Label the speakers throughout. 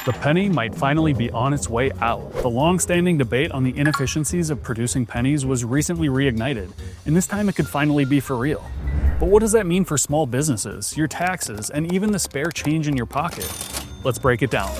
Speaker 1: The penny might finally be on its way out. The long-standing debate on the inefficiencies of producing pennies was recently reignited, and this time it could finally be for real. But what does that mean for small businesses, your taxes, and even the spare change in your pocket? Let's break it down.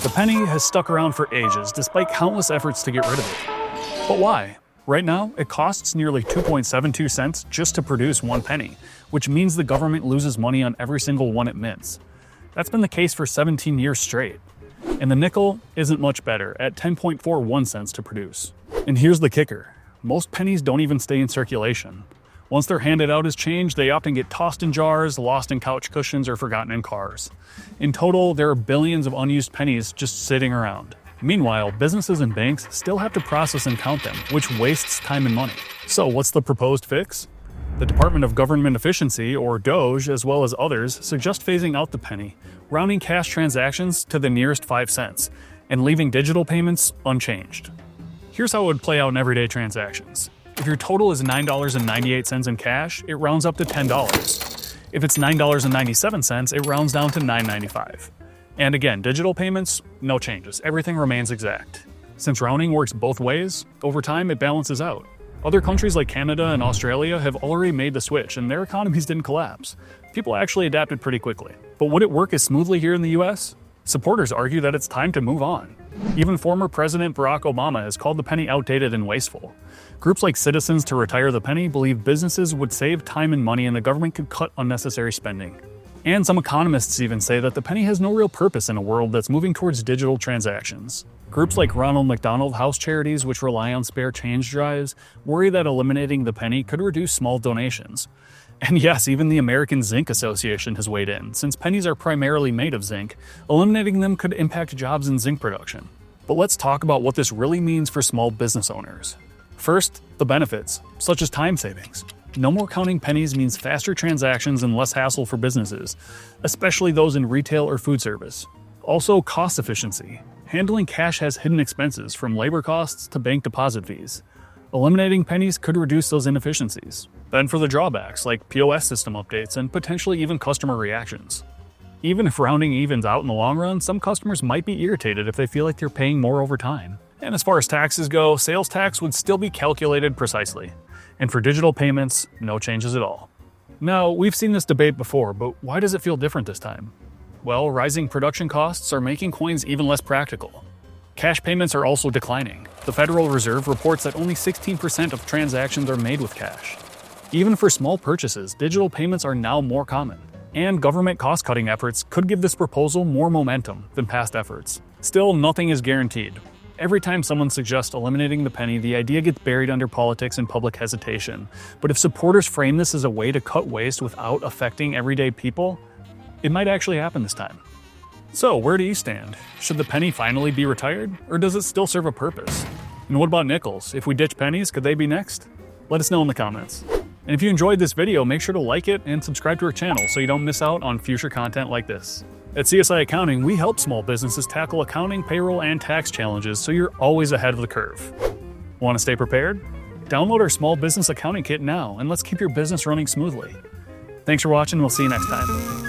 Speaker 1: The penny has stuck around for ages, despite countless efforts to get rid of it. But why? Right now, it costs nearly 2.72 cents just to produce one penny, which means the government loses money on every single one it mints. That's been the case for 17 years straight. And the nickel isn't much better, at 10.41 cents to produce. And here's the kicker. Most pennies don't even stay in circulation. Once they're handed out as change, they often get tossed in jars, lost in couch cushions, or forgotten in cars. In total, there are billions of unused pennies just sitting around. Meanwhile, businesses and banks still have to process and count them, which wastes time and money. So what's the proposed fix? The Department of Government Efficiency, or DOGE, as well as others, suggest phasing out the penny, rounding cash transactions to the nearest 5 cents, and leaving digital payments unchanged. Here's how it would play out in everyday transactions. If your total is $9.98 in cash, it rounds up to $10. If it's $9.97, it rounds down to $9.95. And again, digital payments, no changes. Everything remains exact. Since rounding works both ways, over time it balances out. Other countries like Canada and Australia have already made the switch, and their economies didn't collapse. People actually adapted pretty quickly. But would it work as smoothly here in the US? Supporters argue that it's time to move on. Even former President Barack Obama has called the penny outdated and wasteful. Groups like Citizens to Retire the Penny believe businesses would save time and money and the government could cut unnecessary spending. And some economists even say that the penny has no real purpose in a world that's moving towards digital transactions. Groups like Ronald McDonald House Charities, which rely on spare change drives, worry that eliminating the penny could reduce small donations. And yes, even the American Zinc Association has weighed in. Since pennies are primarily made of zinc, eliminating them could impact jobs in zinc production. But let's talk about what this really means for small business owners. First, the benefits, such as time savings. No more counting pennies means faster transactions and less hassle for businesses, especially those in retail or food service. Also, cost efficiency. Handling cash has hidden expenses, from labor costs to bank deposit fees. Eliminating pennies could reduce those inefficiencies. Then for the drawbacks, like POS system updates and potentially even customer reactions. Even if rounding evens out in the long run, some customers might be irritated if they feel like they're paying more over time. And as far as taxes go, sales tax would still be calculated precisely. And for digital payments, no changes at all. Now, we've seen this debate before, but why does it feel different this time? Well, rising production costs are making coins even less practical. Cash payments are also declining. The Federal Reserve reports that only 16% of transactions are made with cash. Even for small purchases, digital payments are now more common. And government cost-cutting efforts could give this proposal more momentum than past efforts. Still, nothing is guaranteed. Every time someone suggests eliminating the penny, the idea gets buried under politics and public hesitation. But if supporters frame this as a way to cut waste without affecting everyday people, it might actually happen this time. So, where do you stand? Should the penny finally be retired, or does it still serve a purpose? And what about nickels? If we ditch pennies, could they be next? Let us know in the comments. And if you enjoyed this video, make sure to like it and subscribe to our channel so you don't miss out on future content like this. At CSI Accounting, we help small businesses tackle accounting, payroll, and tax challenges so you're always ahead of the curve. Want to stay prepared? Download our Small Business Accounting Kit now, and let's keep your business running smoothly. Thanks for watching, we'll see you next time.